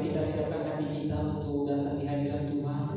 Mari kita siapkan hati kita untuk datang di hadirat Tuhan.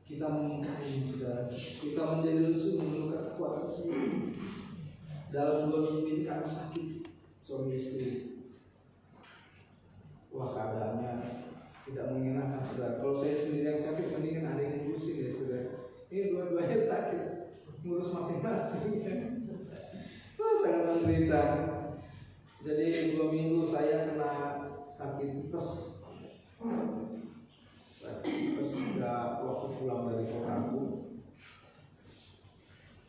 Kita mengingkari, saudara. Kita menjadi lesu mengeluhkan kekuatan sendiri. Dalam 2 minggu ini kami sakit, suami istri. Wah, keadaannya tidak mengenakan, saudara. Kalau saya sendiri yang sakit, mendingan ada yang ngurusin ya, saudara. Ini dua-duanya sakit, ngurus masing-masing. Wah, sangat menderita. Jadi 2 minggu saya kena sakit tipes. Sejak waktu pulang dari kotaku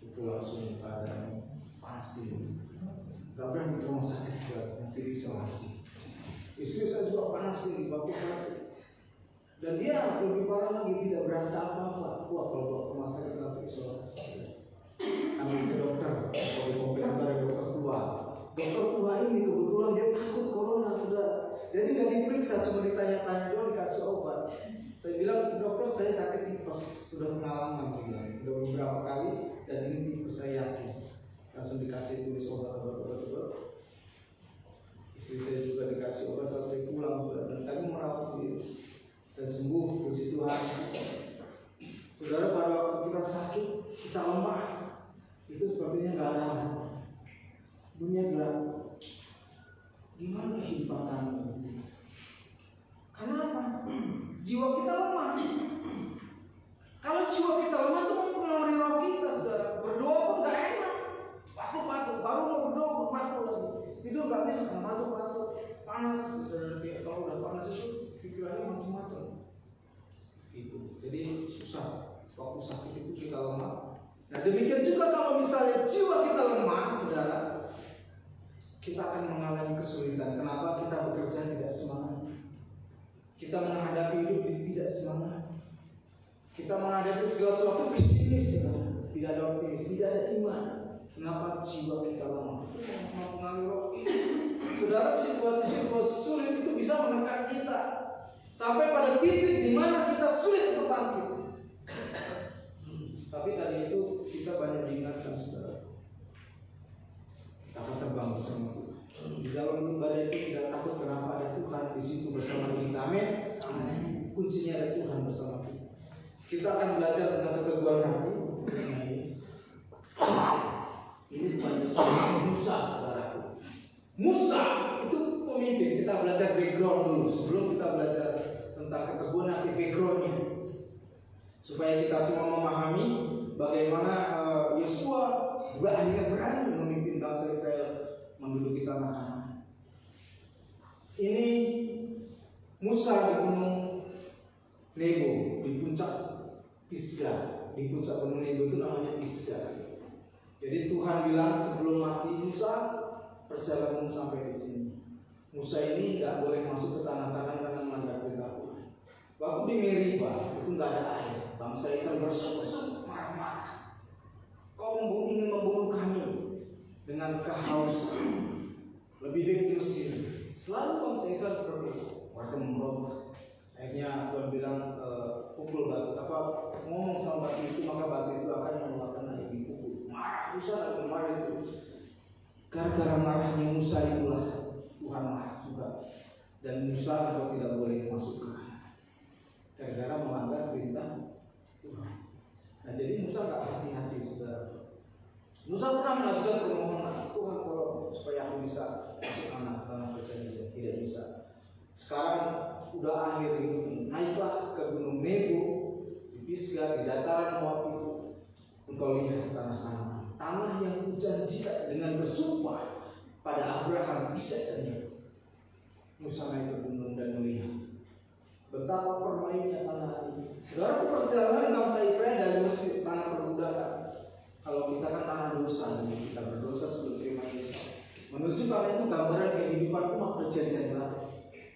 itu langsung keadaan panas dingin, gak berani ke rumah sakit juga, nanti isolasi. Istri saya juga panas nih, batuk-batuk, dan dia lebih parah lagi, tidak berasa apa-apa. Wah, kalau ke rumah sakit langsung isolasi. Ambil ke dokter, kalau di komentar dokter tua. Dokter tua ini kebetulan dia takut corona, saudara. Jadi nggak diperiksa, cuma ditanya-tanya doang, dikasih obat. Saya bilang, dokter saya sakit tipes, sudah pengalaman, sudah beberapa kali, dan ini tipes saya yakin. Langsung dikasih tulis obat. Istri saya juga dikasih obat, selesai pulang, dan kami merawat sendiri dan sembuh, puji Tuhan. Saudara, pada waktu kita sakit, kita lemah, itu sepertinya nggak ada dunia gelap. Gimana kehidupan kami? Kenapa? Jiwa kita lemah. Kalau jiwa kita lemah itu mempengaruhi roh kita, saudara. Berdoa pun nggak enak. Batuk-batuk, baru mau berdoa apa lagi. Tidur nggak bisa, batuk-batuk, panas. Saudara, kalau udah panas itu pikirannya macam-macam. Itu. Jadi susah. Waktu sakit itu kita lemah. Nah demikian juga kalau misalnya jiwa kita lemah, saudara, kita akan mengalami kesulitan. Kenapa? Kita bekerja tidak semangat. Kita menghadapi hidup tidak semangat. Kita menghadapi segala sesuatu pesimis, tidak ada optimis, tidak ada iman. Kenapa? Jiwa kita lemah. Itu mempengaruhi roh ini. Saudara, situasi-situasi sulit itu bisa menekan kita sampai pada titik di mana kita sulit untuk bangkit. Tapi tadi itu kita banyak diingatkan, saudara. Kita akan terbang bersama Tuhan. Di dalam badai itu tidak takut, kenapa? Ada Tuhan di situ bersama kita. Amin. Kuncinya ada Tuhan bersama kita. Kita akan belajar tentang keteguhan hati. Ini bukan Musa, saudaraku. Musa itu pemimpin. Kita belajar background dulu sebelum kita belajar tentang keteguhan hati, backgroundnya, supaya kita semua memahami bagaimana Yosua akhirnya berani memimpin bangsa Israel menduduki tanah Kanaan. Ini Musa di gunung Nebo, di puncak Pisgah. Di puncak gunung Nebo itu namanya Pisgah. Jadi Tuhan bilang sebelum mati, Musa, perjalananmu sampai di sini. Musa ini nggak boleh masuk ke tanah Kanaan karena melanggar perintah Tuhan. Waktu di Meriba itu nggak ada air. Bangsa Israel berseru-seru, marah-marah. Kau ingin membunuh kami dengan kehausan. Lebih baik di Mesir. Selalu bangsa Israel seperti itu. Mereka memberontak. Akhirnya Tuhan bilang pukul batu. Ngomong sama batu itu, maka batu itu akan mengeluarkan air. Dipukul. Marah Musa dan kemarin itu. Gara-gara marahnya Musa itulah Tuhan marah juga. Dan Musa kalau tidak boleh masuk ke Kanaan. Gara-gara melanggar perintah Tuhan. Nah jadi Musa gak hati-hati, saudara. Musa pernah mengajukan permohonan, Tuhan tolong supaya aku bisa masuk tanah perjanjian. Tidak bisa. Sekarang udah akhir hidup, naiklah ke gunung Nebo di Pisgah, di dataran Moab itu. Engkau lihat tanah Kanaan, tanah yang kujanjikan dengan bersumpah pada Abraham, Ishak dan Yakub. Musa naik ke gunung dan melihat betapa permainnya tanah ini. Saudara, perjalanan bangsa Israel dari Mesir, tanah perbudakan. Kalau kita kan tanah dosa, kita berdosa sebelum terima Yesus. Menuju tanah itu gambaran kehidupan umat perjanjian baru.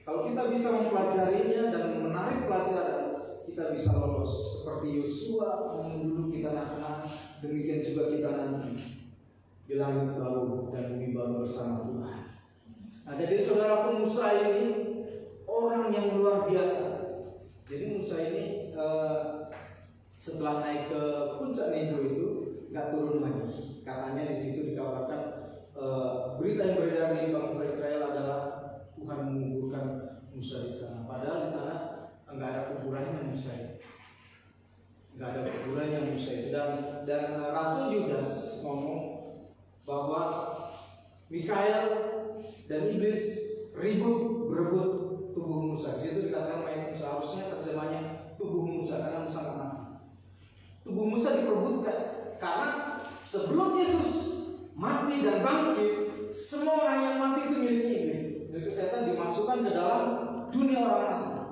Kalau kita bisa mempelajarinya dan menarik pelajaran, kita bisa lolos seperti Yosua menduduki tanah Kanaan. Demikian juga kita nanti di langit baru dan bumi baru bersama Tuhan. Nah, jadi saudara, Musa ini orang yang luar biasa. Jadi Musa ini setelah naik ke puncak Nebo itu nggak turun lagi. Katanya di situ dikabarkan berita yang beredar di bangsa Israel adalah Tuhan menguburkan Musa di sana. Padahal di sana nggak ada kuburannya Musa itu. Nggak ada kuburannya Musa itu. Dan Rasul Yudas ngomong bahwa Mikael dan iblis berebut tubuh Musa. Di situ dikatakan mayat Musa, harusnya terjemahnya tubuh Musa karena Musa nggak mati. Tubuh Musa diperebutkan karena sebelum Yesus mati dan bangkit, semua orang yang mati itu miliknya iblis. Jadi setan dimasukkan ke dalam dunia orang mati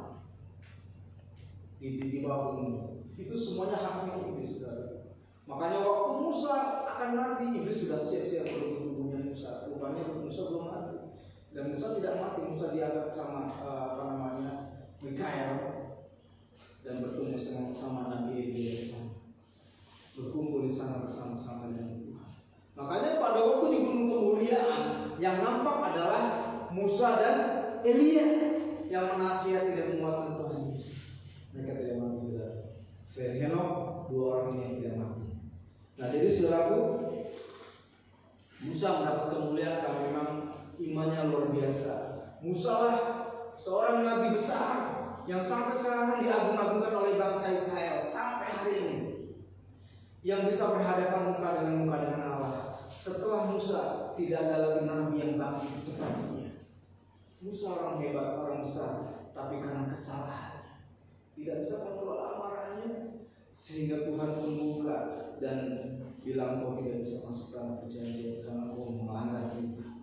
di bawah bumi. Itu semuanya haknya iblis, saudara. Makanya waktu Musa akan mati, iblis sudah siap-siap merebut tubuhnya Musa. Rupanya Musa belum mati. Dan Musa tidak mati. Musa diangkat sama Mikael dan bertemu sama Nabi Elia, berkumpul di sana bersama-sama dengan Tuhan. Makanya pada waktu di gunung kemuliaan yang nampak adalah Musa dan Elia yang menasihati dan menguatkan Tuhan Yesus. Mereka tidak mati, saudara. Selain Henok, dua orang ini yang tidak mati. Nah, jadi saudaraku, Musa mendapat kemuliaan karena memang imannya luar biasa. Musa lah seorang nabi besar yang sampai sekarang diagung-agungkan oleh bangsa Israel sampai hari ini, yang bisa berhadapan muka dengan Allah. Setelah Musa tidak ada lagi nabi yang bangkit seperti dia. Musa orang hebat, orang besar, tapi karena kesalahannya tidak bisa kontrol amarahnya, sehingga Tuhan membuka dan bilang kau tidak bisa masuk dalam perjanjian karena kau melanggar perintah.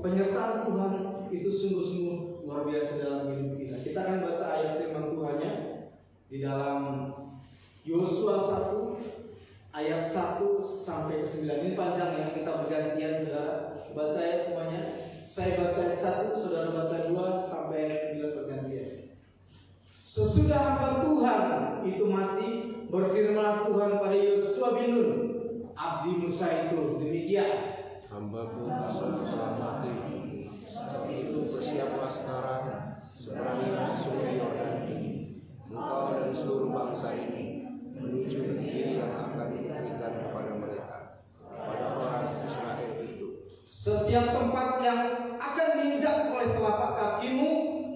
penyertaan Tuhan itu sungguh-sungguh luar biasa dalam hidup kita. Kita akan baca ayat firman Tuhannya di dalam Yosua 1 ayat 1 sampai ke 9. Ini panjang ya, kita bergantian saudara. Baca ya semuanya. Saya baca ayat 1, saudara baca 2 sampai ayat 9 bergantian. Sesudah hamba Tuhan itu mati, berfirman Tuhan pada Yosua bin Nun, abdi Musa itu, demikian. Hambaku Musa telah mati, itu bersiaplah sekarang seberangilah sungai Yordan ini, engkau dan seluruh bangsa ini menuju negeri yang akan diberikan kepada mereka, kepada orang Israel itu. Setiap tempat yang akan diinjak oleh telapak kakimu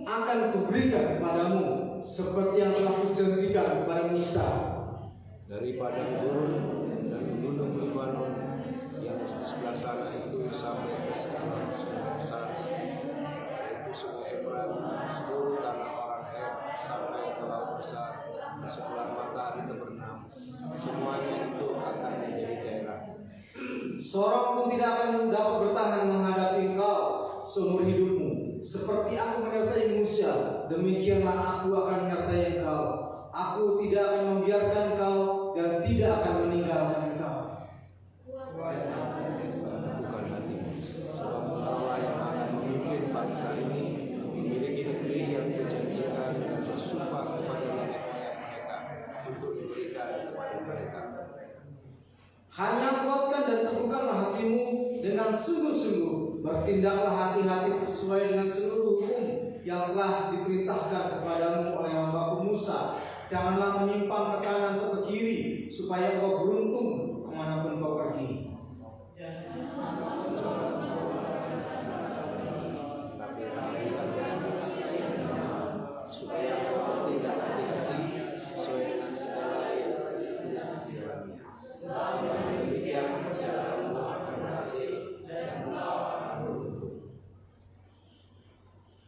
akan kuberikan kepadamu, seperti yang telah kujanjikan kepada Musa. Dari padang gurun dan gunung Libanon yang di sebelah sana itu sampai ke sebelah besar, yaitu sungai Efrat, seluruh tanah orang Het sampai ke laut besar di sebelah matahari terbenam, semuanya itu akan menjadi daerah. Seorang pun tidak akan dapat bertahan menghadapi engkau seumur hidupmu. Seperti aku menyertai Musa, demikianlah aku akan menyertai engkau. Aku tidak akan membiarkan engkau dan tidak akan meninggalkan engkau. Bukan hatimu, sebab engkaulah yang akan memimpin bangsa ini memiliki negeri yang dijanjikan dan bersumpah kepada nenek moyang mereka untuk diberikan kepada mereka. Hanya kuatkan dan teguhkanlah hatimu dengan sungguh-sungguh. Bertindaklah hati-hati sesuai dengan seluruh hukum yang telah diperintahkan kepadamu oleh hambaku Musa. Janganlah menyimpang ke kanan atau ke kiri, supaya kau beruntung kemanapun kau pergi. Tapi supaya kau bertindak hati-hati sesuai dengan segala yang ditulis di dalamnya. Demikian perjalananmu akan berhasil dan engkau akan beruntung.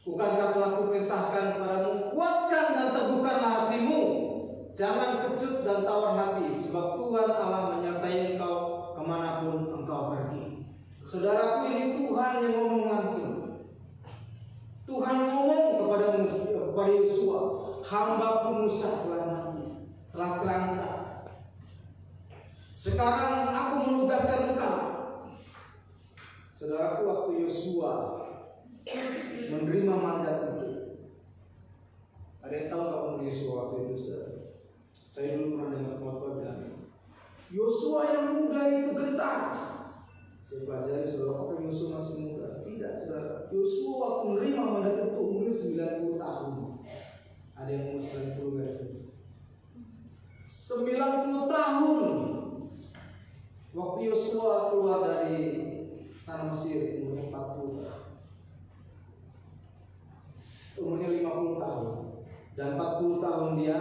Bukankah telah kuperintahkan kepadamu, kuatkan dan teguhkanlah hatimu. Jangan kecut dan tawar hati, sebab Tuhan Allah menyertai engkau kemanapun engkau pergi. Saudaraku, ini Tuhan yang ngomong langsung. Tuhan ngomong kepada Yosua, hambaku Musa telah mati, telah terangkat. Sekarang aku menugaskan engkau. Saudaraku, waktu Yosua menerima mandat itu, ada yang tahu nggak umur Yosua waktu itu, saudara? Saya dulu pernah dengar khotbah bilang, Yosua yang muda itu gentar. Saya pelajari, saudara, apakah Yosua masih muda? Tidak, saudara. Yosua waktu menerima mandat itu umurnya 90 tahun. Ada yang umur 90 guys? 90 tahun. Waktu Yosua keluar dari tanah Mesir umurnya 40 tahun. Umurnya 50 tahun. Dan 40 tahun dia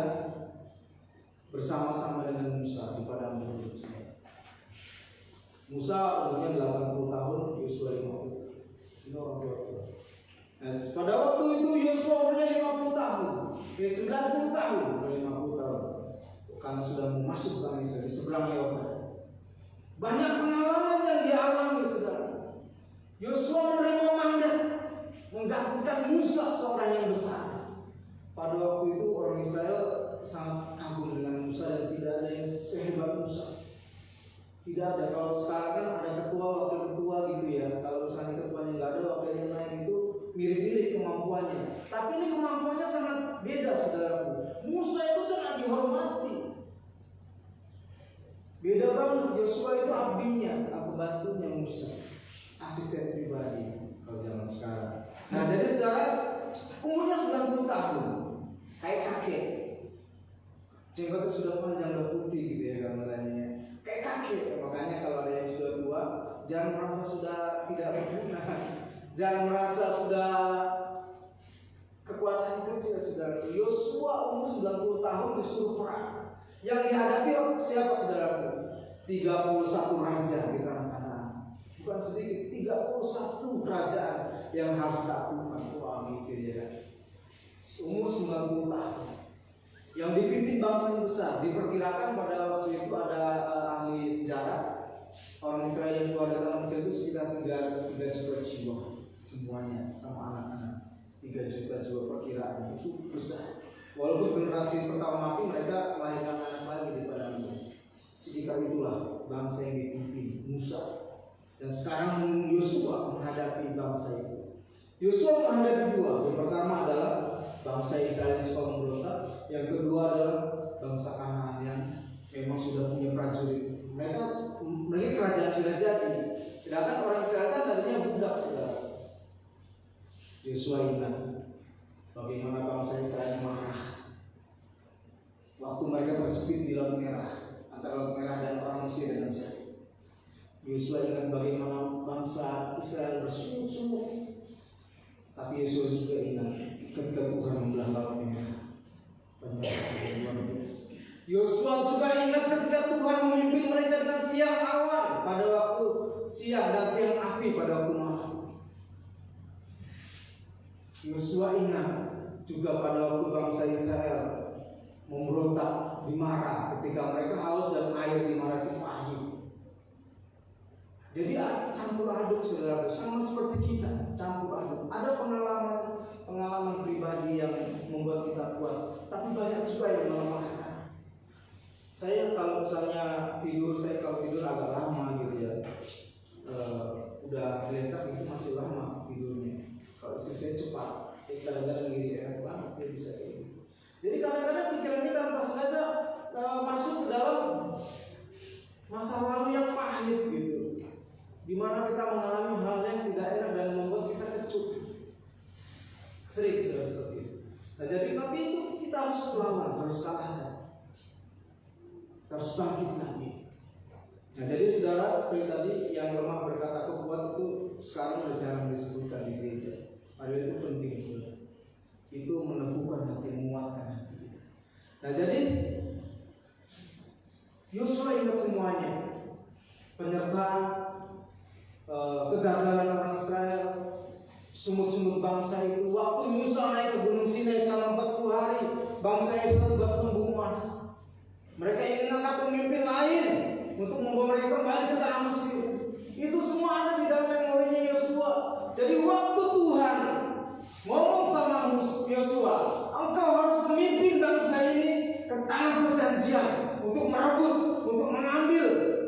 bersama-sama dengan Musa di padang gurun. Musa umurnya 80 tahun, Yosua 50. Ini orang tua. Nah, pada waktu itu Yosua umurnya 50 tahun. 90 tahun, 50 tahun. Karena sudah masuk tanah Israel di seberang Yordan. Banyak pengalaman yang dialami, saudara. Yosua menerima mandat menggantikan Musa, seorang yang besar. Pada waktu itu orang Israel sangat kagum dengan Musa dan tidak ada yang sehebat Musa. Tidak ada. Kalau sekarang kan ada ketua, wakil ketua gitu ya. Kalau misalnya ketuanya nggak ada, wakilnya naik itu mirip-mirip kemampuannya. Tapi ini kemampuannya sangat beda, saudaraku. Musa itu sangat dihormati. Beda banget. Yosua itu abdinya, aku bantunya Musa, asisten pribadi kalau zaman sekarang. Nah, jadi saudara, umurnya 90 tahun, kayak kakek. Jenggotnya sudah panjang, sudah putih gitu ya gambarannya. Kayak kakek. Makanya kalau ada yang sudah tua, jangan merasa sudah tidak berguna. Jangan merasa sudah kekuatannya kecil, saudara. Yosua umur 90 tahun disuruh perang. Yang dihadapi siapa, saudaraku? 31 raja di tanah Kanaan. Bukan sedikit, 31 kerajaan yang harus ditaklukkan. Wah, mikir ya. Umur 90 tahun. Yang dipimpin bangsa yang besar. Diperkirakan pada waktu itu ada ahli sejarah, orang Israel yang keluar dari tanah Mesir itu sekitar 3 juta jiwa. semuanya sama anak-anak. 3 juta jiwa perkiraan itu besar. Walaupun generasi pertama mati, mereka melahirkan anak lagi di padang gurun. Sekitar itulah bangsa yang dipimpin Musa. Dan sekarang Yosua menghadapi bangsa itu. Yosua menghadapi 2. Yang pertama adalah bangsa Israel yang suka memberontak. Yang kedua adalah bangsa Kanaan yang memang sudah punya prajurit. Mereka kerajaan sudah jadi. Sedangkan orang Israel kan tadinya budak, saudara. Yosua ingat bagaimana bangsa Israel marah waktu mereka terjepit di Laut Merah, antara Laut Merah dan orang Mesir dan Mesir. Yosua ingat bagaimana bangsa Israel bersungut-sungut. Tapi Yosua juga ingat ketika Tuhan membelah Laut Merah. Yosua juga ingat ketika Tuhan memimpin mereka dengan tiang awan pada waktu siang dan tiang api pada waktu malam. Yosua ingat juga pada waktu bangsa Israel memberontak di Mara ketika mereka haus dan air di Mara itu pahit. Jadi campur aduk, saudara, sama seperti kita, campur aduk. Ada pengalaman pribadi yang membuat kita kuat, tapi banyak juga yang melemahkan. Saya kalau misalnya tidur agak lama gitu ya, udah geletak itu masih lama tidurnya. Kalau istri saya cepat, kadang-kadang gini enak banget dia bisa kayak gitu. Jadi kadang-kadang pikiran kita tanpa sengaja masuk ke dalam masa lalu yang pahit gitu, dimana kita mengalami hal yang tidak enak dan membuat kita kecut. Sering sudah seperti itu. Nah, jadi tapi itu kita harus melawan, harus kalahkan, harus bangkit lagi. Nah, jadi saudara, seperti tadi yang lemah berkata kuat itu sekarang sudah jarang disebutkan di gereja. Padahal itu penting, saudara. Itu meneguhkan hati, menguatkan hati. Nah, jadi Yosua ingat semuanya, penyertaan, kegagalan orang Israel, sumut-sumut bangsa itu. Waktu Musa naik ke Gunung Sinai selama 40 hari, bangsa Israel buat tumbuh emas. Mereka ingin angkat pemimpin lain untuk membawa mereka kembali ke tanah Mesir. Itu semua ada di dalam memorinya Yosua. Jadi waktu Tuhan ngomong sama Yosua, engkau harus memimpin bangsa ini ke tanah perjanjian untuk merebut, untuk mengambil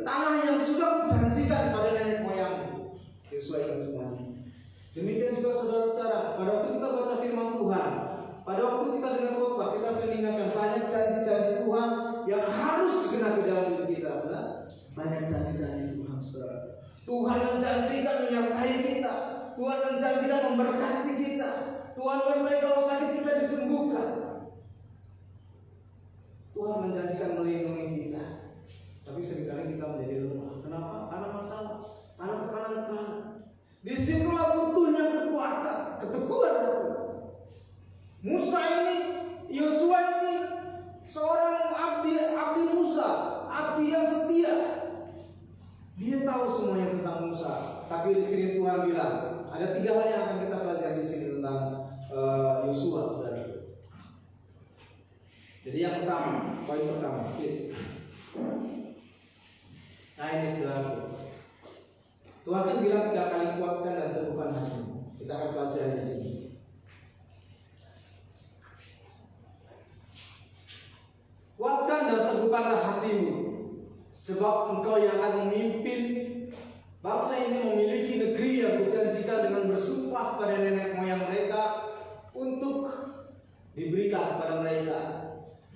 tanah yang sudah dijanjikan pada nenek moyang. Yosua ingat semuanya. Demikian juga saudara-saudara, pada waktu kita baca firman Tuhan, pada waktu kita dengar khotbah, kita sering ingatkan banyak janji-janji Tuhan yang harus digenapi dalam hidup kita. Benar? Banyak janji-janji Tuhan, saudara. Tuhan menjanjikan menyertai kita. Tuhan menjanjikan memberkati kita. Tuhan menyertai kalau sakit kita disembuhkan. Tuhan menjanjikan melindungi kita. Tapi seringkali kita menjadi lemah. Kenapa? Karena masalah, karena tekanan-tekanan. Disitulah butuhnya kekuatan, keteguhan hati. Musa ini, Yosua ini seorang abdi Musa, abdi yang setia. Dia tahu semuanya tentang Musa. Tapi di sini Tuhan bilang ada 3 hal yang akan kita pelajari di sini tentang Yosua, saudara. Jadi yang pertama, poin pertama. Nah ini saudara. Tuhan kan bilang 3 kali kuatkan dan teguhkan hatimu. Kita akan pelajari di sini. Kuatkan dan teguhkanlah hatimu, sebab engkau yang akan memimpin bangsa ini memiliki negeri yang dijanjikan dengan bersumpah pada nenek moyang mereka untuk diberikan kepada mereka.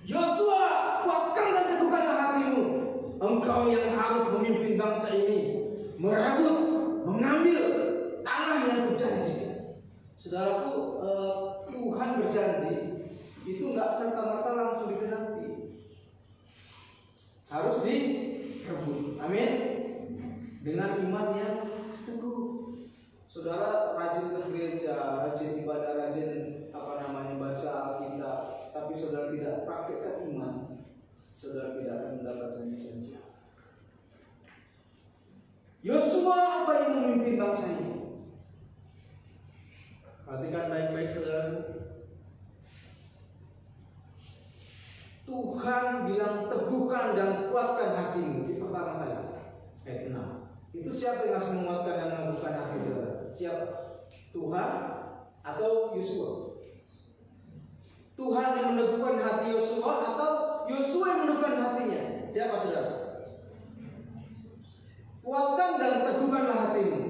Yosua, kuatkan dan teguhkanlah hatimu, engkau yang harus memimpin bangsa ini merebut, mengambil tanah yang dijanjikan. Saudaraku, Tuhan berjanji itu nggak serta-merta langsung digenapi, harus direbut. Amin. Dengan iman yang teguh. Saudara rajin ke gereja, rajin ibadah, rajin baca Alkitab, tapi saudara tidak praktekkan iman, saudara tidak akan mendapat janji-janji. Yosua apa yang memimpin bangsa ini? Perhatikan baik-baik saudara. Tuhan bilang teguhkan dan kuatkan hatimu. Di pertama kali ayat 6. Itu siapa yang harus menguatkan dan meneguhkan hati saudara? Siapa? Tuhan atau Yosua? Tuhan yang meneguhkan hati Yosua atau Yosua yang meneguhkan hatinya? Siapa saudara? Kuatkan dan teguhkanlah hatimu.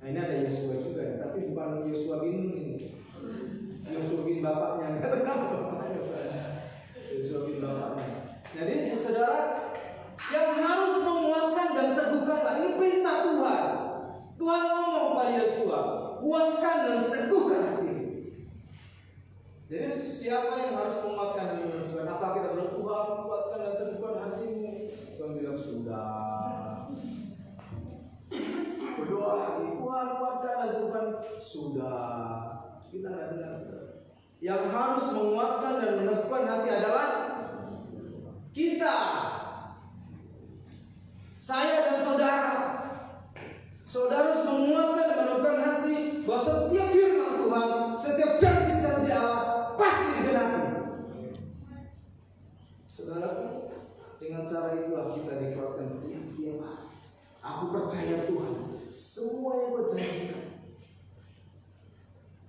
Nah, ini ada Yosua juga, tapi bukan Yosua bin ini. Yosua bin bapaknya. Yosua bin bapaknya. Jadi saudara, yang harus menguatkan dan teguhkanlah, ini perintah Tuhan. Tuhan ngomong pada Yosua, kuatkan dan teguhkan hatimu. Jadi siapa yang harus menguatkan dan meneguhkan? Apa kita berdoa, Tuhan kuatkan dan teguhkan hatimu? Tuhan bilang sudah. Berdoa lagi, Tuhan kuatkan dan teguhkan, sudah. Kita tidak dengar. Yang harus menguatkan dan meneguhkan hati adalah kita, saya dan saudara. Saudara harus menguatkan dan meneguhkan hati bahwa setiap firman Tuhan, setiap janji-janji Allah pasti digenapi. Saudara, dengan cara itulah kita dikuatkan tiap-tiap hari. Aku percaya Tuhan, semua yang Kau janjikan,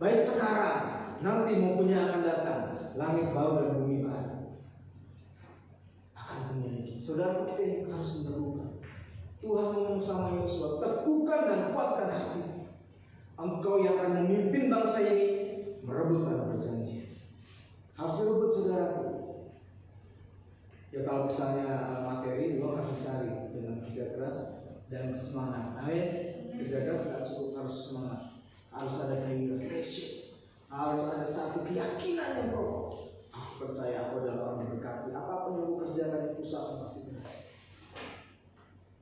baik sekarang, nanti maupun yang akan datang, langit baru dan bumi baru akan memiliki. Saudara, kita yang harus meneguhkan. Tuhan ngomong sama Yosua, teguhkan dan kuatkan hati. Engkau yang akan memimpin bangsa ini merebut tanah perjanjian. Harus rebut, saudara. Ya kalau misalnya materi, lo harus cari dengan kerja keras dan semangat. Amin. Kerja keras tidak cukup, harus semangat. Harus ada gairah, passion. Harus ada satu keyakinan yang pokok. Aku percaya aku adalah orang berkati. Apapun yang aku kerjakan, usaha pasti berhasil.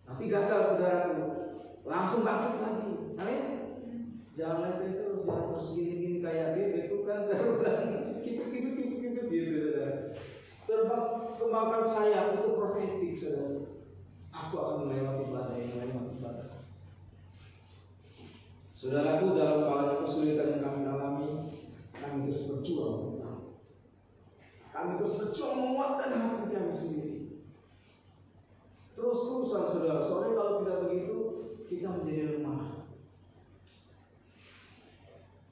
Nanti gagal, saudaraku, langsung bangkit lagi. Amin. Jangan lihat itu, jangan terus gini-gini kayak dia itu kan terbang, kipit gitu, saudara. Terbang kembangkan sayap itu profetik, saudara. Aku akan melewati badai, melewati badai. Saudaraku, dalam banyak kesulitan yang kami alami, kami terus berjuang. Kami terus berjuang menguatkan hati kami sendiri. Terus-terusan, saudara. Soalnya kalau tidak begitu, kita menjadi lemah.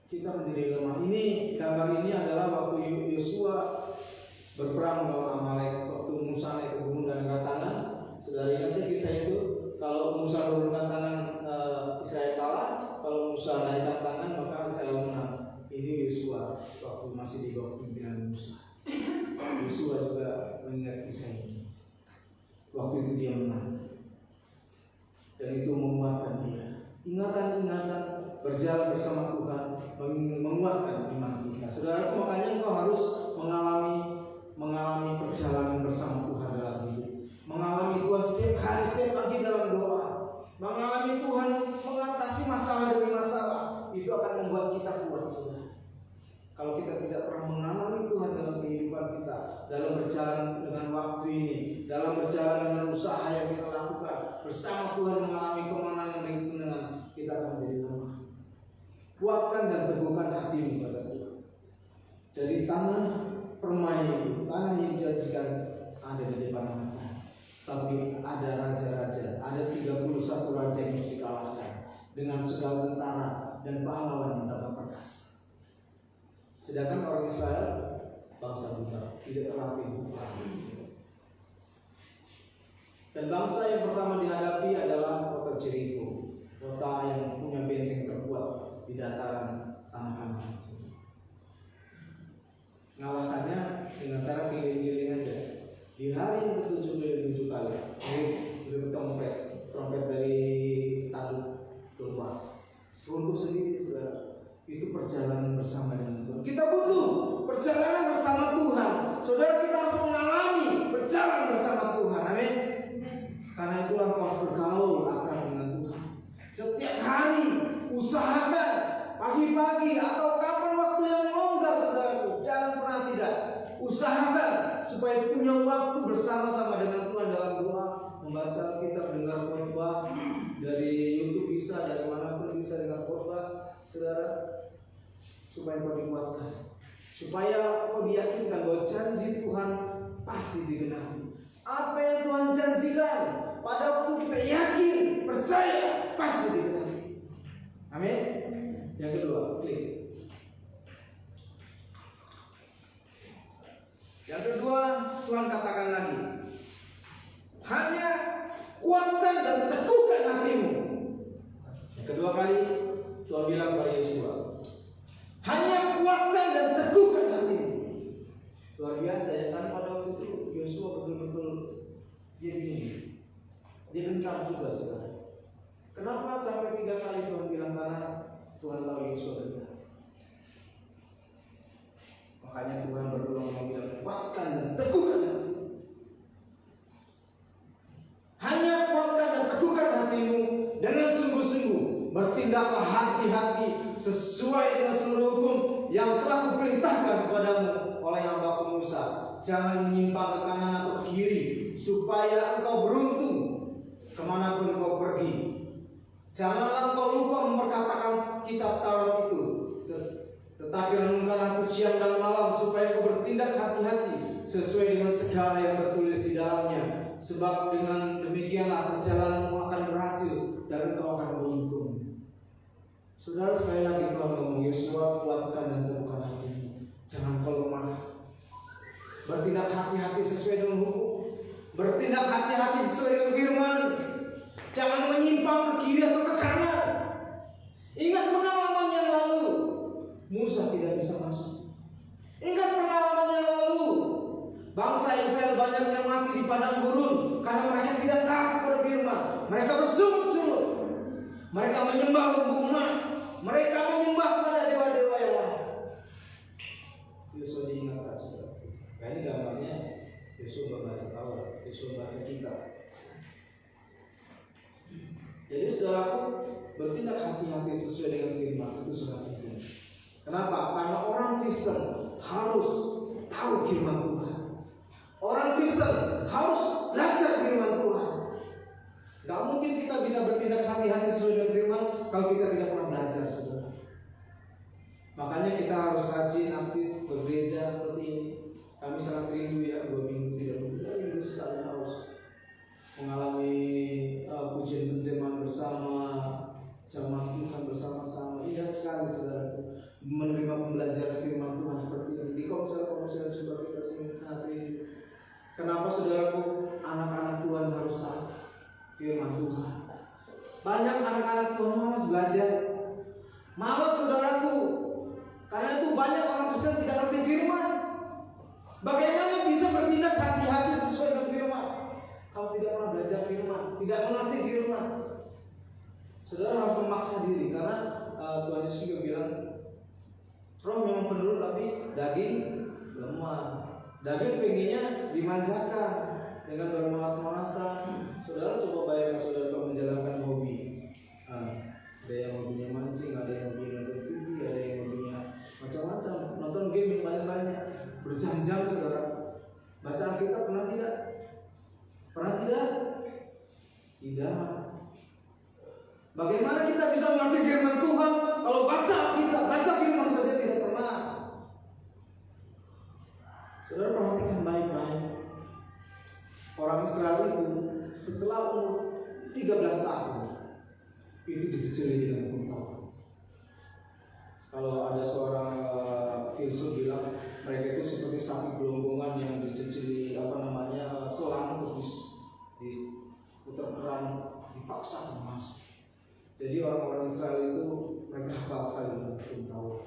Kita menjadi lemah. Ini gambar ini adalah waktu Yosua berperang melawan Amalek. Waktu Musa naik ke gunung dan angkat tangan. Saudara ingat ya kisah itu? Kalau Musa menurunkan tangan, Israel kalah. Kalau Musa naikkan tangan, maka Israel menang. Ini Yosua waktu masih di bawah pimpinan Musa. Yosua juga mengingat kisah ini. Waktu itu dia menang. Dan itu menguatkan dia. Ingatan-ingatan berjalan bersama Tuhan menguatkan iman kita. Saudara, makanya engkau harus mengalami perjalanan bersama Tuhan dalam hidup. Mengalami Tuhan setiap hari, setiap pagi dalam doa. Mengalami Tuhan mengatasi masalah demi masalah. Itu akan membuat kita kuat, saudara. Kalau kita tidak pernah mengalami Tuhan dalam kehidupan kita, dalam berjalan dengan waktu ini, dalam berjalan dengan usaha yang kita lakukan, bersama Tuhan mengalami kemenangan demi kemenangan, kita akan menjadi lemah. Kuatkan dan teguhkan hatimu pada Tuhan. Jadi tanah permai, tanah yang dijanjikan ada di depan mata. Tapi ada raja-raja, ada 31 raja yang harus dikalahkan dengan segala tentara dan pahlawan yang tak perkasa. Sedangkan orang Israel, bangsa buta, tidak terlatih. Dan bangsa yang pertama dihadapi adalah kota Jericho, kota yang punya benteng terkuat di dataran tanah Kanaan. Ngalahkannya dengan cara keliling-keliling aja. Di hari yang ke-7 keliling 7 kali, ini trompet dari tanduk domba. Runtuh sendiri, saudara. Itu perjalanan bersama dengan Tuhan. Kita butuh perjalanan bersama Tuhan. Saudara, kita harus mengalami berjalan bersama Tuhan. Amin. Karena itulah kau harus bergaul akrab dengan Tuhan. Setiap hari usahakan pagi-pagi atau kapan waktu yang longgar, saudaraku. Jangan pernah tidak. Usahakan supaya punya waktu bersama-sama dengan Tuhan dalam doa, membaca kitab, dengar khotbah dari YouTube bisa, dari manapun bisa dengar khotbah, saudara, supaya kau dikuatkan, supaya kau diyakinkan bahwa janji Tuhan pasti digenapi. Apa yang Tuhan janjikan pada waktu kita yakin, percaya, pasti digenapi. Amin. Yang kedua, benar juga saudara. Kenapa sampai 3 kali Tuhan bilang? Karena Tuhan tahu Yosua benar. Makanya Tuhan berulang-ulang bilang, kuatkan dan teguhkan hati. Hanya kuatkan dan teguhkan hatimu dengan sungguh-sungguh. Bertindaklah hati-hati sesuai dengan seluruh hukum yang telah kuperintahkan kepadamu oleh hamba-Ku Musa. Jangan menyimpang ke kanan atau ke kiri, supaya engkau beruntung kemanapun engkau pergi. Janganlah engkau lupa memperkatakan kitab Taurat itu, tetapi renungkanlah itu siang dan malam, supaya engkau bertindak hati-hati sesuai dengan segala yang tertulis di dalamnya. Sebab dengan demikianlah perjalananmu akan berhasil dan engkau akan beruntung. Saudara, sekali lagi Tuhan ngomong, Yosua, kuatkan dan teguhkan hatimu. Jangan kau lemah. Bertindak hati-hati sesuai dengan hukum. Bertindak hati-hati sesuai dengan firman. Jangan menyimpang ke kiri atau ke kanan. Ingat pengalaman yang lalu, Musa tidak bisa masuk. Ingat pengalaman yang lalu, bangsa Israel banyak yang mati di padang gurun karena mereka tidak taat kepada firman. Mereka bersungut-sungut. Mereka menyembah lumbung emas. Mereka menyembah pada dewa-dewa yang lain. Yosua diingatkan, saudara. Nah, ini gambarnya Yosua membaca Taurat, Yosua membaca kitab. Jadi saudaraku, bertindak hati-hati sesuai dengan firman itu sudah penting. Kenapa? Karena orang Kristen harus tahu firman Tuhan. Orang Kristen harus belajar firman Tuhan. Gak mungkin kita bisa bertindak hati-hati sesuai dengan firman kalau kita tidak pernah belajar, saudara. Makanya kita harus rajin, aktif bergereja seperti ini. Kami sangat rindu ya, 2 minggu tidak rindu sekali harus mengalami pujian penjemahan bersama, jamaah Tuhan bersama-sama. Indah sekali saudara, menerima pembelajaran firman Tuhan seperti ini. Di komsel juga kita sangat rindu. Kenapa saudaraku? Anak-anak Tuhan harus tahu firman Tuhan. Banyak anak-anak Tuhan malas belajar. Malas saudaraku. Karena itu banyak orang Kristen tidak ngerti firman. Bagaimana bisa bertindak hati-hati sesuai dengan firman kalau tidak pernah belajar firman, tidak mengerti firman? Saudara harus memaksa diri, karena Tuhan Yesus juga bilang, roh memang penurut tapi daging lemah. Daging pengennya dimanjakan dengan bermalas-malasan. Saudara coba bayangkan saudara menjalankan hobi. Ada yang hobinya mancing, ada yang hobinya nonton TV, ada yang hobinya macam-macam, nonton game yang banyak-banyak, berjam-jam saudara. Baca Alkitab pernah tidak? Pernah tidak? Tidak. Bagaimana kita bisa mengerti firman Tuhan kalau baca Alkitab, baca firman saja tidak pernah? Saudara perhatikan baik-baik. Orang Israel itu setelah umur 13 tahun itu dijejeli dengan hukum Taurat. Kalau ada seorang filsuf bilang mereka itu seperti sapi gelonggongan yang dijejeli selang terus diputar keran, dipaksa emas. Jadi orang-orang Israel itu mereka hafal sekali dengan hukum Taurat.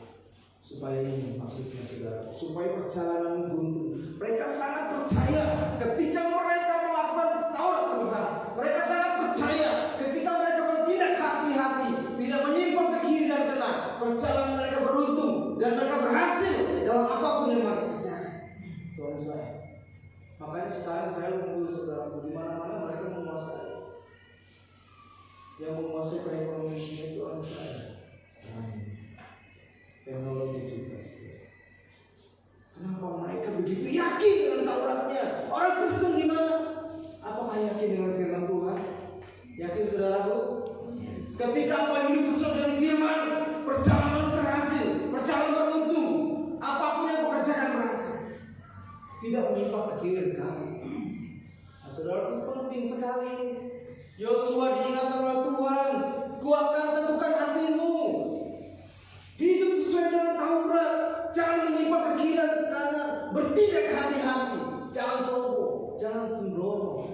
Supaya ini maksudnya saudara, supaya perjalanan buntu. Mereka sangat percaya ketika mereka melakukan Taurat Tuhan. Mereka sangat percaya ketika mereka bertindak hati-hati, tidak menyimpang ke kiri dan kanan. Perjalanan mereka beruntung dan mereka berhasil dalam apapun yang mereka kerjakan. Tuhan saya. Makanya sekarang saya mengusul saudara, di mana-mana mereka menguasai. Yang menguasai perekonomian itu orang saya. Teknologi juga. Kenapa mereka begitu yakin dengan Tauratnya? Orang Kristen gimana? Apakah yakin dengan firman Tuhan? Yakin saudaraku? Ketika kau hidup sesuai dengan firman, perjalanan berhasil, perjalanan beruntung. Apapun yang kau kerjakan berhasil. Tidak menyimpang ke kiri dan kanan. Nah, saudaraku, penting sekali. Yosua diingatkan oleh Tuhan, kuatkan teguhkan hatimu. Hidup sesuai dengan Taurat, jangan menyimpang ke kiri dan kanan, bertindak hati-hati, jangan sombong, jangan sembrono.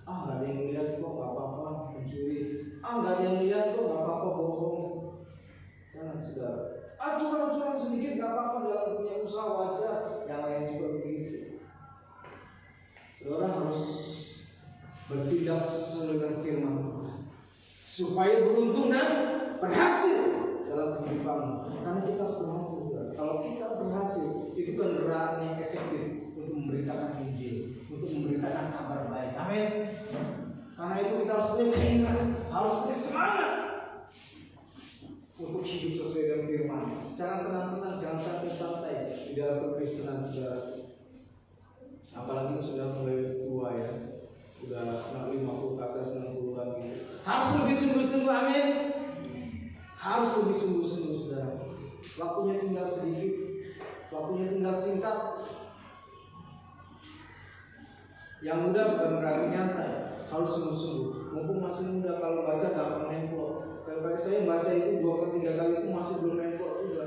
Nggak ada yang lihat kok, nggak apa-apa mencuri. Nggak ada yang lihat kok, nggak apa-apa bohong. Jangan saudara. Curang-curang sedikit nggak apa-apa dalam punya usaha wajar. Yang lain juga begitu. Saudara harus bertindak sesuai dengan firman Tuhan, supaya beruntung dan berhasil dalam kehidupanmu. Karena kita harus berhasil juga. Kalau kita berhasil, itu kendaraan yang efektif untuk memberitakan Injil, untuk memberitakan kabar baik. Amin. Karena itu kita harus punya keinginan, harus punya semangat untuk hidup sesuai dengan firman. Jangan tenang-tenang, jangan santai-santai di dalam perkristenan, saudara. Apalagi sudah mulai tua ya, udah 50 ke atas 60-an gitu. Harus lebih sungguh-sungguh, amin. Harus lebih sungguh-sungguh, saudara. Waktunya tinggal sedikit, waktunya tinggal singkat. Yang muda bukan berarti nyantai, harus sungguh-sungguh. Mumpung masih muda, kalau baca gak main plot. Kalau saya baca itu 2-3 kali itu masih belum main plot juga.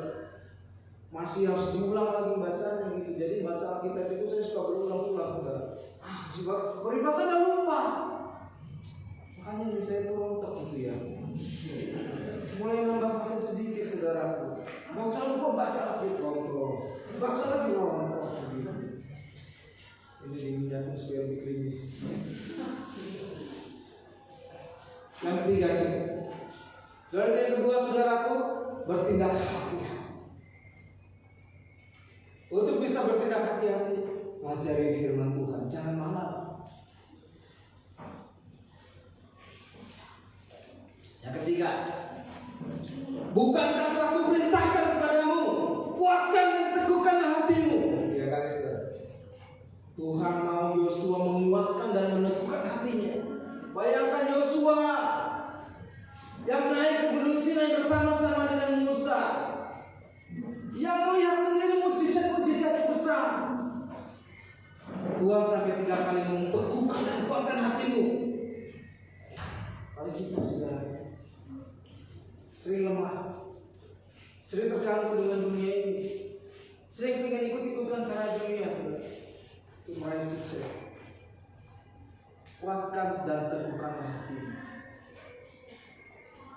Masih harus diulang lagi bacanya gitu. Jadi baca Alkitab itu saya suka berulang-ulang, saudara. Baru baca gak lupa. Makanya ini saya tuh rontok gitu ya. Mulai nambah makin sedikit, saudaraku. Baca lupa, baca lagi rontok. Baca lagi rontok gitu. Ini diminyakin supaya lebih klinis. Yang ketiga, saudara, yang kedua, saudaraku, bertindak hati-hati. Untuk bisa bertindak hati-hati, pelajari firman Tuhan, jangan malas. Yang ketiga, bukankah telah kuperintahkan kepadamu, kuatkan dan teguhkan hatimu. Ya kan, saudara. Tuhan mau Yosua menguatkan dan meneguhkan hatinya. Bayangkan Yosua yang naik ke Gunung Sinai bersama-sama dengan Musa, yang melihat sendiri mujizat-mujizat besar. Tuhan sampai 3 kali menteguhkan dan kuatkan hatimu. Kalau kita sudah sering lemah, sering terganggu dengan dunia ini, sering pengen ikut-ikutan cara dunia, saudara, untuk meraih sukses. Kuatkan dan teguhkan hatimu.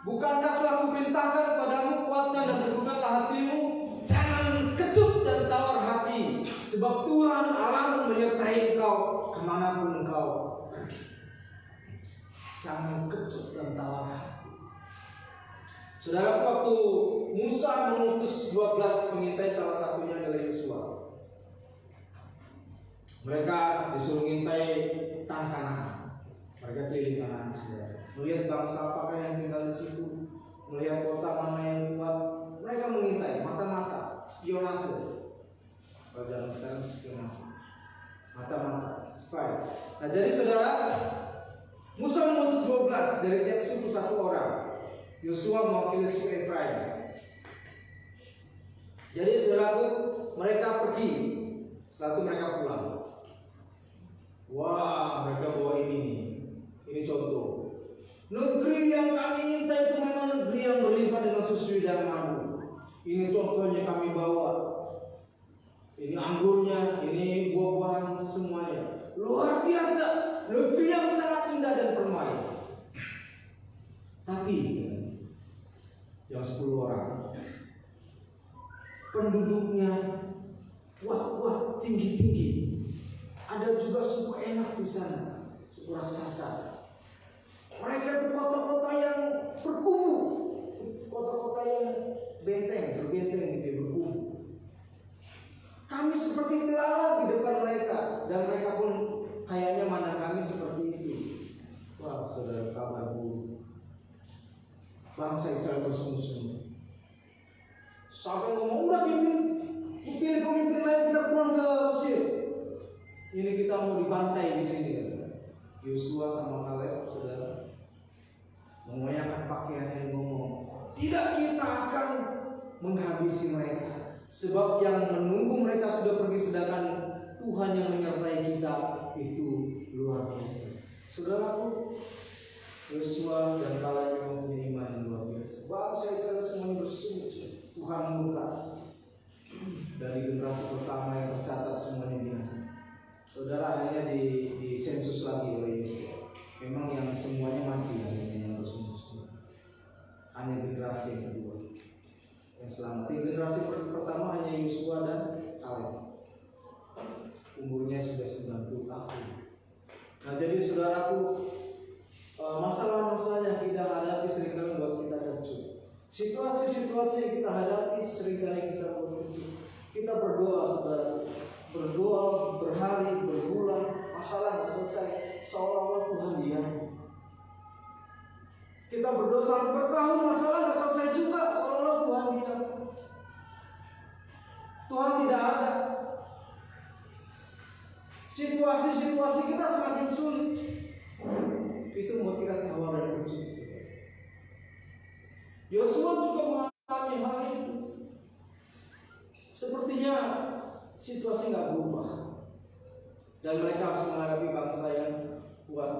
Bukankah telah kuperintahkan kepadamu, kuatkan dan teguhkanlah hatimu, jangan kecut dan tawar hati, sebab Tuhan Allahmu menyertai engkau kemanapun engkau pergi. Jangan kecut dan tawar hati. Saudara, waktu Musa mengutus 12 pengintai, salah satunya adalah Yosua. Mereka disuruh mengintai tanah Kanaan. Mereka keliling Kanaan, saudara. Melihat bangsa apakah yang tinggal di situ, melihat kota mana yang kuat. Mereka mengintai mata-mata, spionase. Kalau zaman sekarang spionase, mata-mata, spy. Nah, jadi saudara, Musa mengutus 12 dari tiap suku 1 orang. Yosua mewakili suku Efraim. Jadi saudaraku, mereka pergi. Setelah itu mereka pulang. Wah, mereka bawa ini contoh. Negeri yang kami intai itu memang negeri yang berlimpah dengan susu dan madu. Ini contohnya kami bawa. Ini anggurnya, ini buah-buahan semuanya. Luar biasa, negeri yang sangat indah dan permai. Tapi yang 10 orang penduduknya wah tinggi. Ada juga suku enak di sana, suku raksasa. Mereka itu kota-kota yang berkubu, kota-kota yang berbenteng gitu, berkubu. Kami seperti belalang di depan mereka, dan mereka pun kayaknya mana kami seperti itu. Wah, saudara, kabar buruk. Bangsa Israel bersungguh-sungguh. Sampai ngomong, udah pilih pemimpin lain, kita pulang ke Mesir. Ini kita mau dibantai di sini. Yosua sama Kaleb, saudara, mengoyakkan pakaiannya, ngomong, tidak, kita akan menghabisi mereka, sebab yang menunggu mereka sudah pergi, sedangkan Tuhan yang menyertai kita itu luar biasa. Saudaraku, Yosua dan Kaleb memang punya iman yang luar biasa. Bangsa Israel semuanya bersujud. Tuhan murka. Dari generasi pertama yang tercatat semuanya binasa. Saudara, akhirnya di sensus lagi oleh Yosua. Memang yang semuanya mati, yang bersungguh-sungguh. Hanya generasi yang kedua yang selamat. Di generasi pertama hanya Yosua dan Kaleb. Umurnya sudah 90 tahun. Nah, jadi saudaraku, masalah-masalah yang kita hadapi seringkali membuat kita terkejut. Situasi-situasi yang kita hadapi seringkali kita membuat terkejut. Kita berdoa, saudara, berdoa berhari, berbulan, masalah nggak selesai, seolah-olah Tuhan diam. Kita berdoa sampai bertahun, masalah nggak selesai juga, seolah-olah Tuhan diam. Tuhan tidak ada. Situasi-situasi kita semakin sulit. Itu membuat kita khawatir dan terkejut. Yosua juga mengalami hal itu. Sepertinya situasi nggak berubah, dan mereka harus menghadapi bangsa yang kuat,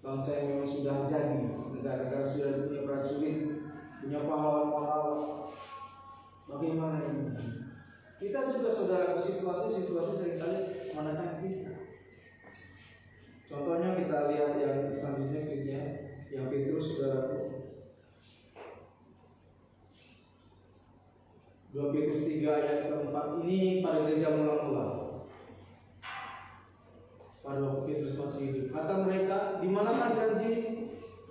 bangsa yang memang sudah jadi negara-negara, sudah punya prajurit, punya pahlawan-pahlawan. Bagaimana ini? Kita juga, saudara, situasi-situasi seringkali menekan kita. Contohnya kita lihat yang selanjutnya, yang Petrus, saudara. 2 Petrus 3 ayat keempat, ini pada gereja mula-mula, pada waktu Petrus masih hidup. Kata mereka, di manakah janji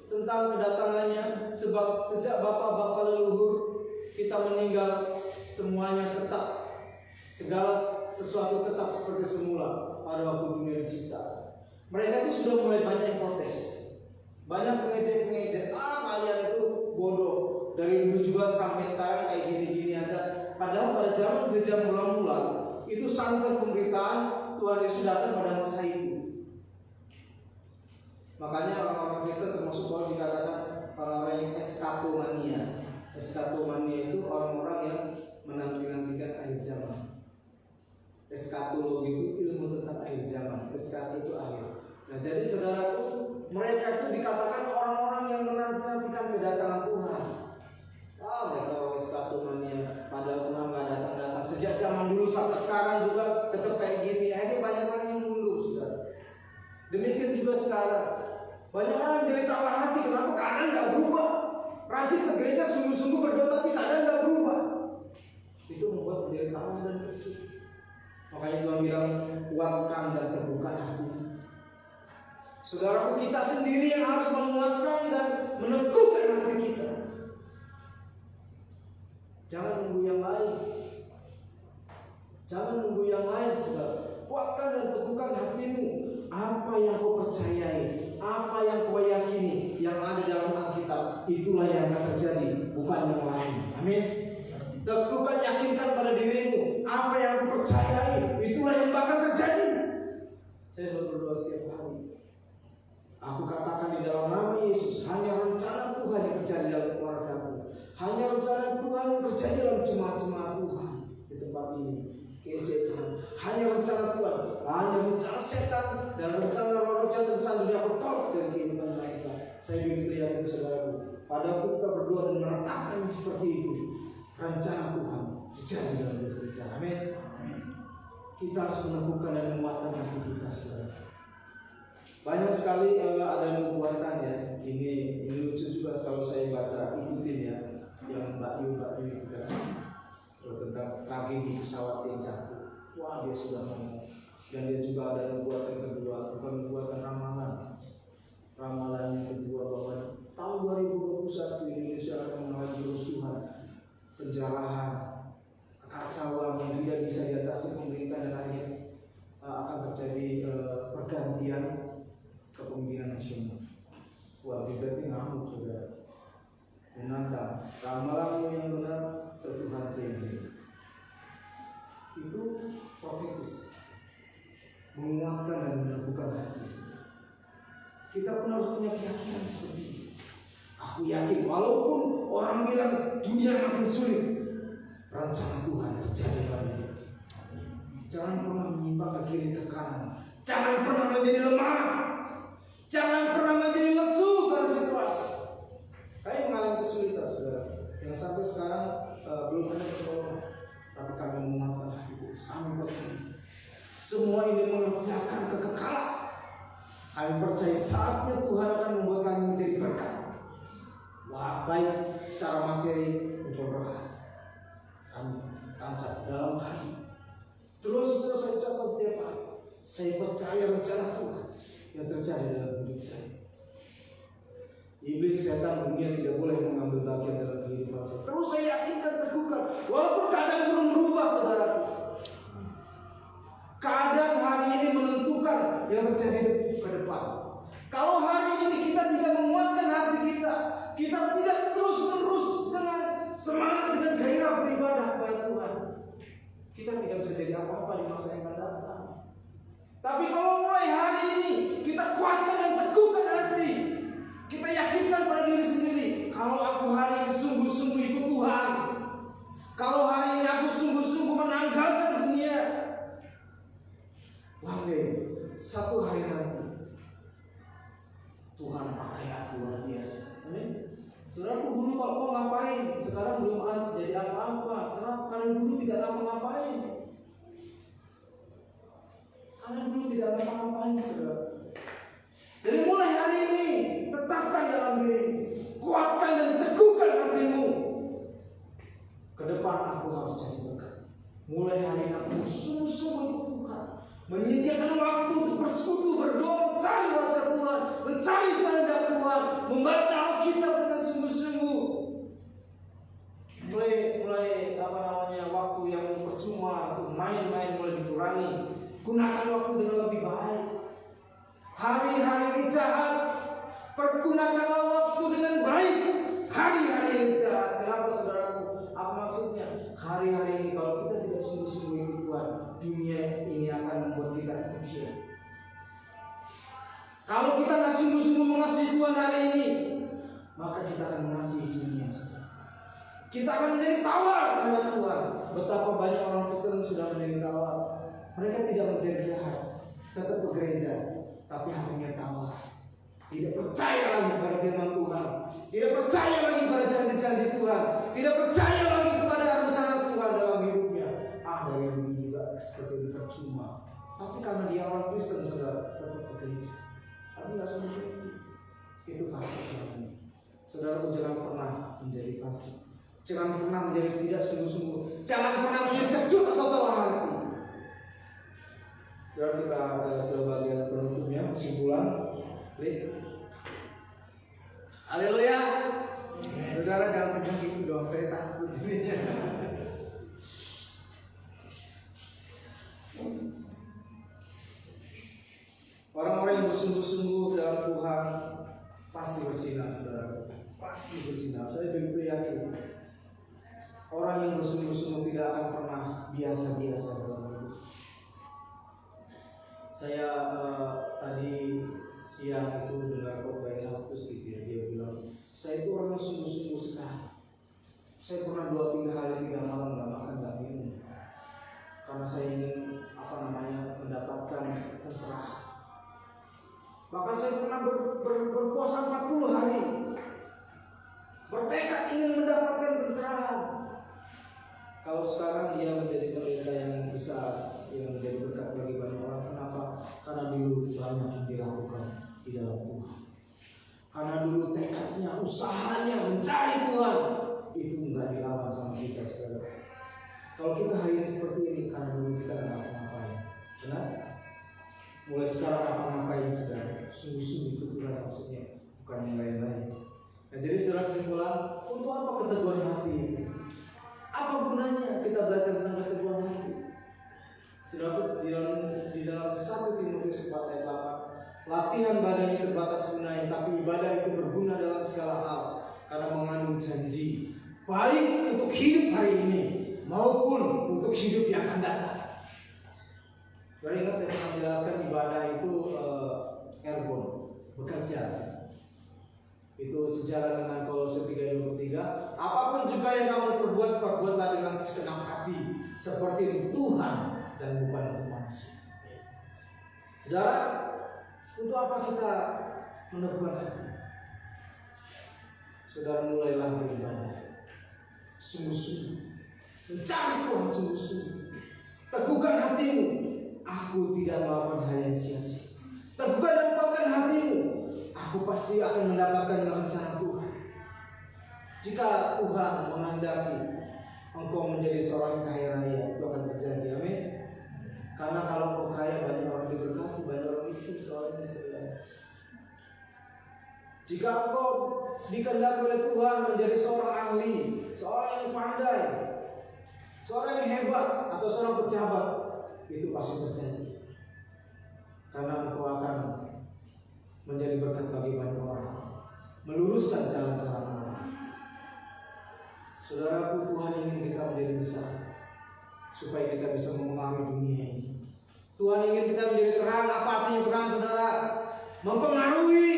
tentang kedatangannya? Sebab sejak bapak-bapak leluhur kita meninggal, semuanya tetap, segala sesuatu tetap seperti semula pada waktu dunia dicipta. Mereka itu sudah mulai banyak yang protes, banyak pengejek-pengejek. Kalian itu bodoh, dari dulu juga sampai sekarang kayak gini-gini aja. Padahal pada zaman gereja mula-mula itu santer pemberitaan Tuhan Yesus datang pada masa itu. Makanya orang-orang Kristen termasuk Paulus dikatakan orang-orang yang eskatomania. Eskatomania itu orang-orang yang menanti-nantikan akhir zaman. Eskatologi itu ilmu tentang akhir zaman. Eskato itu akhir. Nah, jadi saudaraku, mereka itu dikatakan orang-orang yang menanti-nantikan kedatangan Tuhan. Mereka orang eskatomania, padahal Tuhan nggak datang-datang. Sejak zaman dulu sampai sekarang juga tetap kayak gini. Akhirnya banyak orang yang mundur, saudara. Demikian juga sekarang. Banyak orang jadi tawar hati, kenapa keadaan nggak berubah? Rajin ke gereja sungguh-sungguh berdoa, tapi keadaan nggak berubah. Itu membuat menjadi tawar dan terkejut. Makanya Tuhan bilang, kuatkan dan terbuka hati. Saudaraku, kita sendiri yang harus menguatkan dan meneguhkan hati kita. Jangan nunggu yang lain. Jangan nunggu yang lain, saudara. Kuatkan dan teguhkan hatimu. Apa yang kau percayai, apa yang kau yakini, yang ada dalam Alkitab, itulah yang akan terjadi, bukan yang lain. Amin. Teguhkan, yakinkan pada dirimu, apa yang kau percayai, itulah yang bakal terjadi. Saya selalu berdoa setiap hari. Aku katakan di dalam nama Yesus, hanya rencana Tuhan yang terjadi dalam keluargaku. Hanya rencana Tuhan yang terjadi dalam jemaat-jemaat Tuhan di tempat ini. Hanya rencana Tuhan, hanya rencana setan dan rencana roh jahat dan sandunya aku tolak dari kehidupan mereka. Saya begitu yakin, saudaraku. Pada waktu kita berdoa dan menetapkan seperti itu, rencana Tuhan terjadi dalam hidup kita. Amin. Kita harus meneguhkan dan menguatkan hati kita, saudara. Banyak sekali ada nubuatan ya. Ini lucu juga kalau saya baca, ikutin ya. Yang Mbak Yu itu kan tentang tragedi pesawat yang jatuh. Wah, dia sudah ngomong. Dan dia juga ada nubuatan kedua, bukan nubuatan ramalan. Ramalan yang kedua bahwa tahun 2021 Indonesia akan mengalami kerusuhan, penjarahan, kekacauan yang tidak bisa diatasi pemerintah, dan akhirnya akan terjadi pergantian kepemimpinan nasional. Wah, berarti ngamuk, saudara. Menantang ramalanmu yang benar Tuhan terima. Itu profetis, menguatkan dan meneguhkan hati. Kita pun harus punya keyakinan seperti ini. Aku yakin walaupun orang bilang dunia makin sulit, rencana Tuhan terjadi pada hidup. Jangan pernah menyimpang ke kiri ke kanan. Jangan pernah menjadi lemah. Jangan pernah menjadi lesu pada situasi. Kami mengalami kesulitan, saudara, yang sampai sekarang belum ada pertolongan. Tapi kami menguatkan hati kita. Kami percaya semua ini mengerjakan kekekalan. Kami percaya saatnya Tuhan akan membuat kami menjadi berkat. Wah, baik secara materi maupun rohani. Kami tancap dalam hati. Terus saya ucapkan setiap hari, saya percaya rencana Tuhan yang terjadi dalam hidup saya. Iblis, setan, dunia tidak boleh mengambil bagian dalam kehidupan saya. Terus saya yakinkan, teguhkan, walaupun keadaan belum berubah, saudaraku. Keadaan hari ini menentukan yang terjadi ke depan. Kalau hari ini kita tidak menguatkan hati kita, kita tidak terus-menerus dengan semangat, dengan gairah beribadah kepada Tuhan, kita tidak bisa jadi apa-apa di masa yang akan datang. Tapi kalau mulai hari ini kita kuatkan dan teguhkan hati, kita yakinkan pada diri sendiri, kalau aku hari ini sungguh-sungguh ikut Tuhan, kalau hari ini aku sungguh-sungguh menanggalkan dunia, one day, satu hari nanti Tuhan pakai aku luar biasa. Amin. Saudaraku, dulu kalau kau ngapain, sekarang belum jadi apa-apa. Kenapa? Karena dulu tidak ngapa-ngapain. Karena dulu tidak ngapa-ngapain, saudara. Jadi mulai hari ini tetapkan dalam diri, kuatkan dan teguhkan hatimu. Ke depan aku harus jadi berkat. Mulai hari ini aku sungguh-sungguh ikut Tuhan, menyediakan waktu untuk bersekutu, berdoa, mencari wajah Tuhan, mencari kehendak Tuhan, membaca Alkitab dengan sungguh-sungguh. Mulai waktu yang percuma untuk main-main mulai dikurangi. Gunakan waktu dengan lebih baik. Hari-hari ini jahat, pergunakanlah waktu dengan baik. Hari-hari ini jahat. Kenapa, saudaraku? Apa maksudnya? Hari-hari ini kalau kita tidak sungguh-sungguh ikut Tuhan, dunia ini akan membuat kita kecil. Kalau kita nggak sungguh-sungguh mengasihi Tuhan hari ini, maka kita akan mengasihi dunia. Kita akan menjadi tawar kepada Tuhan. Betapa banyak orang Kristen sudah menjadi tawar. Mereka tidak menjadi jahat, tetap ke gereja, tapi hatinya tawar. Tidak percaya lagi pada firman Tuhan, tidak percaya lagi pada janji-janji Tuhan, tidak percaya lagi kepada rencana Tuhan dalam hidupnya. Dari dulu juga seperti itu percuma. Tapi karena dia orang Kristen, saudara, tetap ke gereja. Tapi nggak sungguh itu fasik namanya. Saudara, jangan pernah menjadi fasik. Jangan pernah menjadi tidak sungguh-sungguh. Jangan pernah menjadi kecut atau tawa hati. Saudara, kita ke bagian penutupnya, kesimpulan. Haleluya. Saudara, jangan pegang gitu dong, saya takut jadinya. Orang-orang yang bersungguh-sungguh dalam Tuhan pasti bersinar, saudara. Pasti bersinar. Saya begitu yakin. Orang yang bersungguh-sungguh tidak akan pernah biasa-biasa dalam hidup. Saya tadi siang itu dengar khotbah Agustus gitu ya, dia bilang, saya itu orang yang sungguh-sungguh sekali. Saya pernah 2-3 hari 3 malam nggak makan nggak minum, karena saya ingin mendapatkan pencerahan. Bahkan saya pernah berpuasa 40 hari, bertekad ingin mendapatkan pencerahan. Kalau sekarang dia menjadi pendeta yang besar, yang menjadi berkat bagi banyak orang. Kenapa? Karena dulu banyak yang dilakukan di dalam Tuhan. Karena dulu tekadnya, usahanya mencari Tuhan, itu enggak dilawan sama kita, saudara. Kalau kita hari ini seperti ini, karena dulu kita enggak ngapa-ngapain. Benar? Mulai sekarang apa-ngapain, saudara. Sungguh-sungguh itu Tuhan maksudnya, bukan yang lain-lain. Nah, jadi saudara, kesimpulan, untuk apa keteguhan hati itu? Apa gunanya kita belajar tentang keteguhan hati? Saudara, di dalam 1 Timotius 4 ayat 8, latihan badanya terbatas gunanya, tapi ibadah itu berguna dalam segala hal, karena mengandung janji, baik untuk hidup hari ini maupun untuk hidup yang akan datang. Saudara, ingat saya pernah menjelaskan ibadah itu ergon, bekerja. Itu sejalan dengan Kolose 3:23. Apapun juga yang kamu perbuatlah dengan segenap hati, seperti itu Tuhan dan bukan untuk manusia. Saudara, untuk apa kita meneguhkan hati? Saudara, mulailah beribadah sungguh-sungguh, mencari Tuhan sungguh-sungguh. Teguhkan hatimu, aku tidak melakukan hal yang sia-sia. Teguhkan dan kuatkan hatimu, aku pasti akan mendapatkan rencana Tuhan. Jika Tuhan menghendaki engkau menjadi seorang kaya raya, itu akan terjadi. Amin. Karena kalau engkau kaya, banyak orang diberkati, banyak orang miskin soalnya. Jika engkau dikehendaki oleh Tuhan menjadi seorang ahli, seorang yang pandai, seorang yang hebat, atau seorang pejabat, itu pasti terjadi. Karena engkau akan menjadi berkat bagi banyak orang, meluruskan jalan-jalan Allah. Saudaraku, Tuhan ingin kita menjadi besar supaya kita bisa mempengaruhi dunia ini. Tuhan ingin kita menjadi terang. Apa artinya terang, saudara? Mempengaruhi.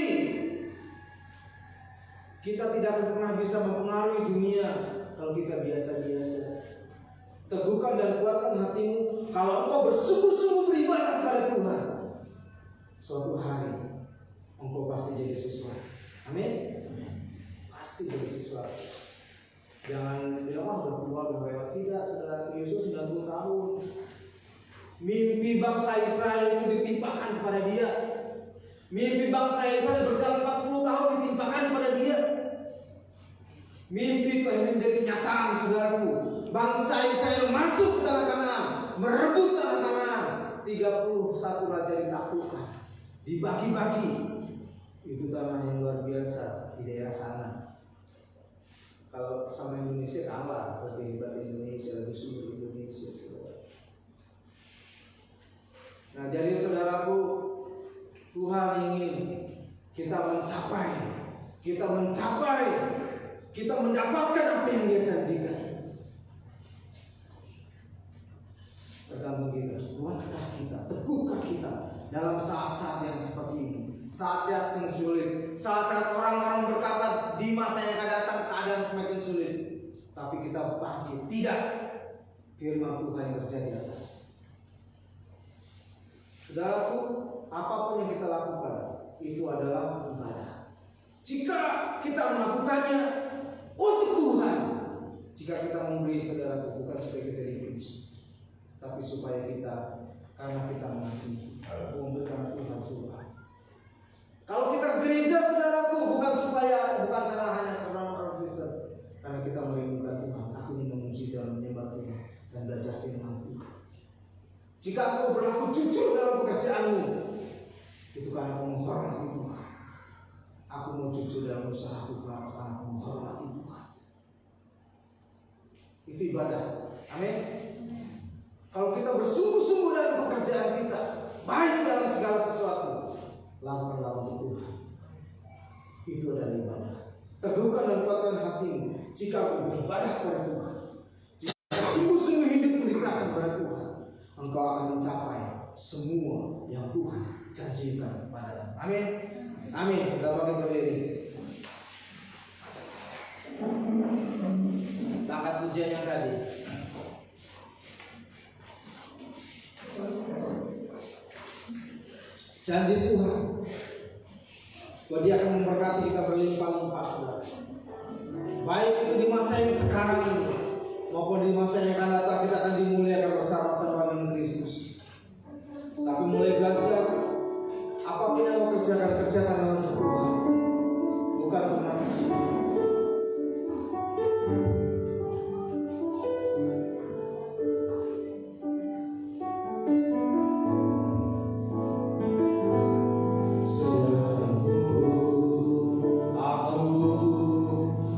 Kita tidak akan pernah bisa mempengaruhi dunia kalau kita biasa-biasa. Teguhkan dan kuatkan hatimu. Kalau engkau bersungguh-sungguh beribadah kepada Tuhan, suatu hari engkau pasti jadi sesuatu. Amin. Pasti jadi sesuatu. Jangan bilang, udah tua, udah lewat. Tidak, saudara. Yesus 90 tahun. Mimpi bangsa Israel itu ditimpakan kepada dia. Mimpi bangsa Israel berjalan 40 tahun ditimpakan kepada dia. Mimpi itu akhirnya menjadi kenyataan, saudaraku. Bangsa Israel masuk ke tanah Kanaan, merebut tanah Kanaan. 31 raja ditaklukkan, dibagi-bagi. Itu tanah yang luar biasa di daerah sana. Kalau sama Indonesia kalah, lebih hebat Indonesia, lebih subur Indonesia, saudara. Nah, jadi saudaraku, Tuhan ingin kita mendapatkan apa yang Dia janjikan. Tergantung kita, kuatkah kita, teguhkah kita dalam saat-saat yang seperti ini, saat-saat yang sulit, saat-saat orang-orang berkata di masa yang akan datang keadaan semakin sulit, tapi kita bangkit. Tidak, firman Tuhan yang terjadi atas. Saudaraku, apapun yang kita lakukan itu adalah ibadah. Jika kita melakukannya untuk Tuhan, jika kita memberi, saudaraku, bukan supaya kita dipuji, tapi supaya kita, karena kita mengasihi, memberi karena Tuhan suka. Kalau kita gereja, saudaraku, bukan karena hanya orang Kristen, karena kita merindukan Tuhan. Aku ingin memuji dan menyembah Tuhan dan belajar firman Tuhan. Jika engkau berlaku jujur dalam pekerjaanmu, itu karena aku menghormati Tuhan. Aku mau jujur dalam usahaku karena aku menghormati Tuhan. Itu ibadah. Amin. Kalau kita bersungguh-sungguh dalam pekerjaan kita, baik dalam segala sesuatu, lakukanlah untuk Tuhan. Itu adalah ibadah. Teguhkan dan kuatkan hatimu jika engkau beribadah kepada Tuhan. Jika sungguh-sungguh hidup diserahkan kepada Tuhan, engkau akan mencapai semua yang Tuhan janjikan padamu. Amin. Amin. Kita bangkit berdiri. Kita angkat pujian yang tadi. Janji Tuhan bahwa Dia akan memberkati kita berlimpah-limpah, saudara. Baik itu di masa yang sekarang ini maupun di masa yang akan datang, kita akan dimuliakan bersama-sama dengan Kristus. Tapi mulai belajar, apapun yang mau kerjakan untuk Tuhan, bukan untuk manusia.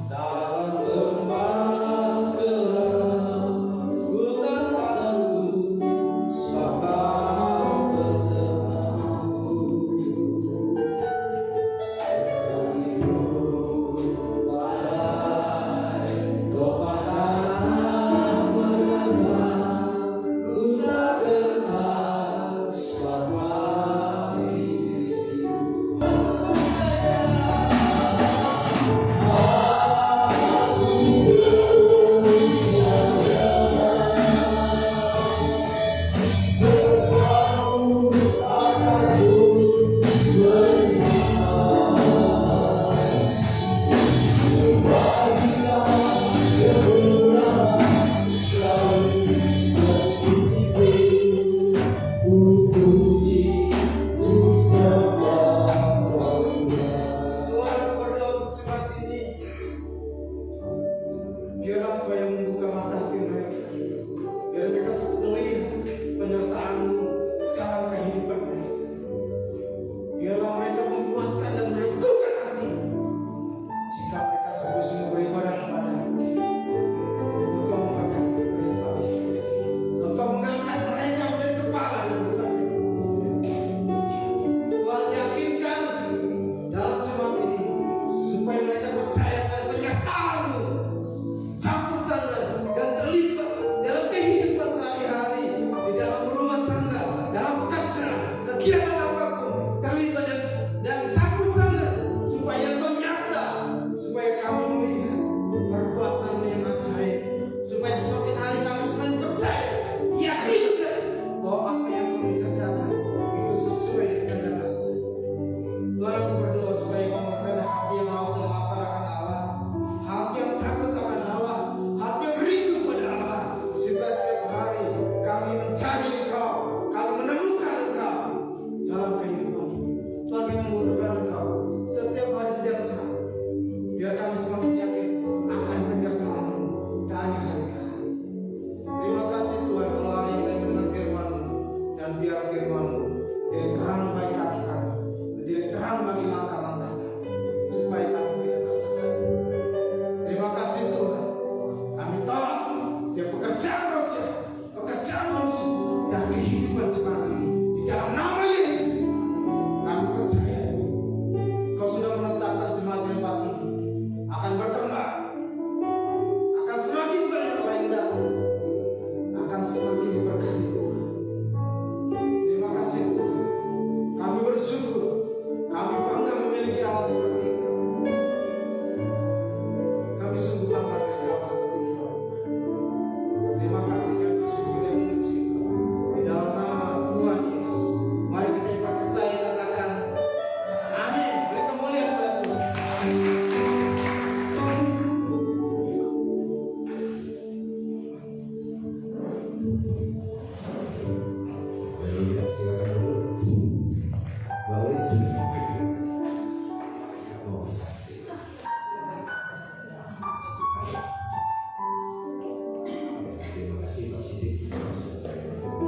Dalam lembah gelap, ku tak tahu Baik, silakan dulu. Balik sini. Oh, bisa.